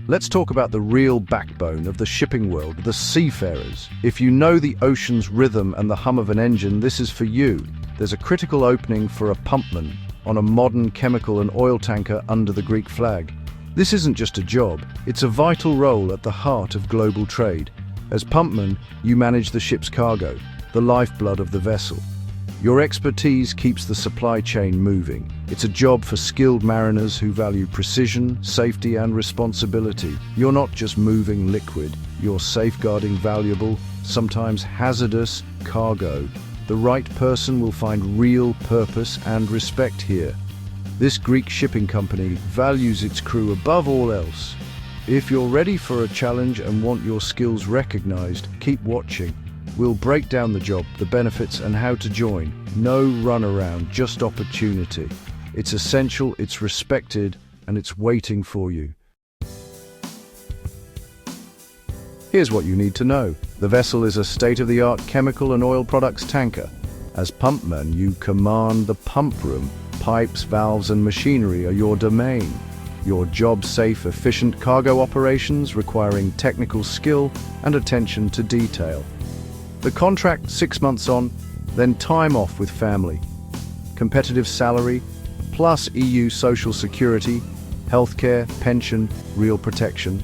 Let's talk about the real backbone of the shipping world, the seafarers. If you know the ocean's rhythm and the hum of an engine, this is for you. There's a critical opening for a pumpman on a modern chemical and oil tanker under the Greek flag. This isn't just a job, it's a vital role at the heart of global trade. As pumpman, you manage the ship's cargo, the lifeblood of the vessel. Your expertise keeps the supply chain moving. It's a job for skilled mariners who value precision, safety, and responsibility. You're not just moving liquid, you're safeguarding valuable, sometimes hazardous, cargo. The right person will find real purpose and respect here. This Greek shipping company values its crew above all else. If you're ready for a challenge and want your skills recognized, keep watching. We'll break down the job, the benefits, and how to join. No runaround, just opportunity. It's essential, it's respected, and it's waiting for you. Here's what you need to know. The vessel is a state-of-the-art chemical and oil products tanker. As pumpman, you command the pump room. Pipes, valves, and machinery are your domain. Your job safe, efficient cargo operations requiring technical skill and attention to detail. The contract 6 months on, then time off with family. Competitive salary, plus EU social security, healthcare, pension, real protection.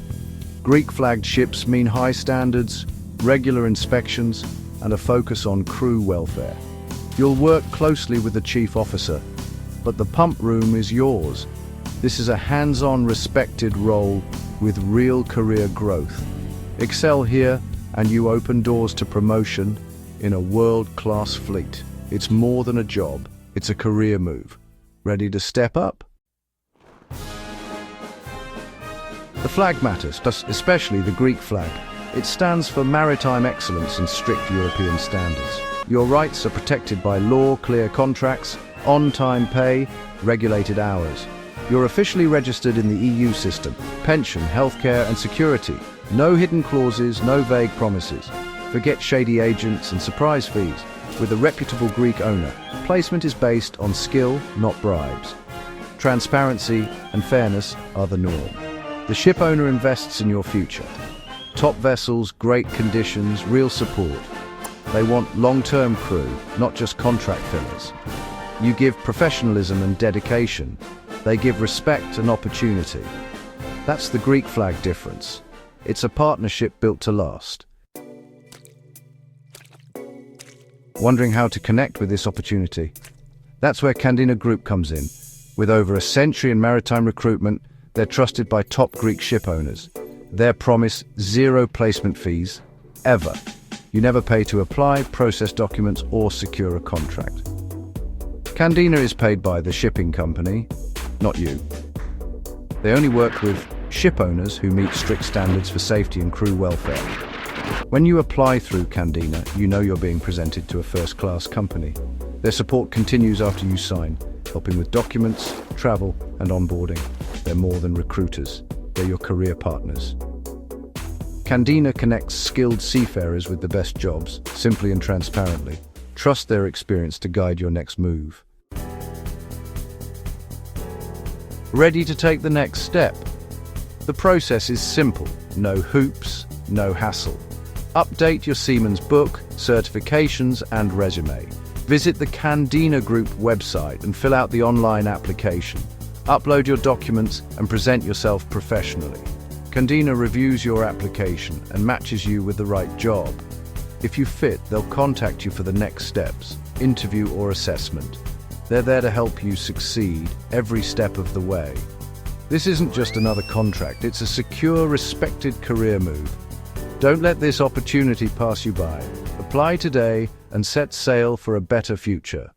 Greek-flagged ships mean high standards, regular inspections, and a focus on crew welfare. You'll work closely with the chief officer, but the pump room is yours. This is a hands-on, respected role with real career growth. Excel here, and you open doors to promotion in a world-class fleet. It's more than a job, it's a career move. Ready to step up? The flag matters, especially the Greek flag. It stands for maritime excellence and strict European standards. Your rights are protected by law, clear contracts, on-time pay, regulated hours. You're officially registered in the EU system, pension, healthcare, and security. No hidden clauses, no vague promises. Forget shady agents and surprise fees. With a reputable Greek owner, placement is based on skill, not bribes. Transparency and fairness are the norm. The ship owner invests in your future. Top vessels, great conditions, real support. They want long-term crew, not just contract fillers. You give professionalism and dedication. They give respect and opportunity. That's the Greek flag difference. It's a partnership built to last. Wondering how to connect with this opportunity? That's where Candina Group comes in. With over a century in maritime recruitment, they're trusted by top Greek ship owners. Their promise, zero placement fees, ever. You never pay to apply, process documents, or secure a contract. Candina is paid by the shipping company, not you. They only work with ship owners who meet strict standards for safety and crew welfare. When you apply through Candina, you know you're being presented to a first-class company. Their support continues after you sign, helping with documents, travel, and onboarding. They're more than recruiters. They're your career partners. Candina connects skilled seafarers with the best jobs, simply and transparently. Trust their experience to guide your next move. Ready to take the next step? The process is simple. No hoops, no hassle. Update your Seaman's book, certifications, and resume. Visit the Candina Group website and fill out the online application. Upload your documents and present yourself professionally. Candina reviews your application and matches you with the right job. If you fit, they'll contact you for the next steps, interview or assessment. They're there to help you succeed every step of the way. This isn't just another contract, it's a secure, respected career move. Don't let this opportunity pass you by. Apply today and set sail for a better future.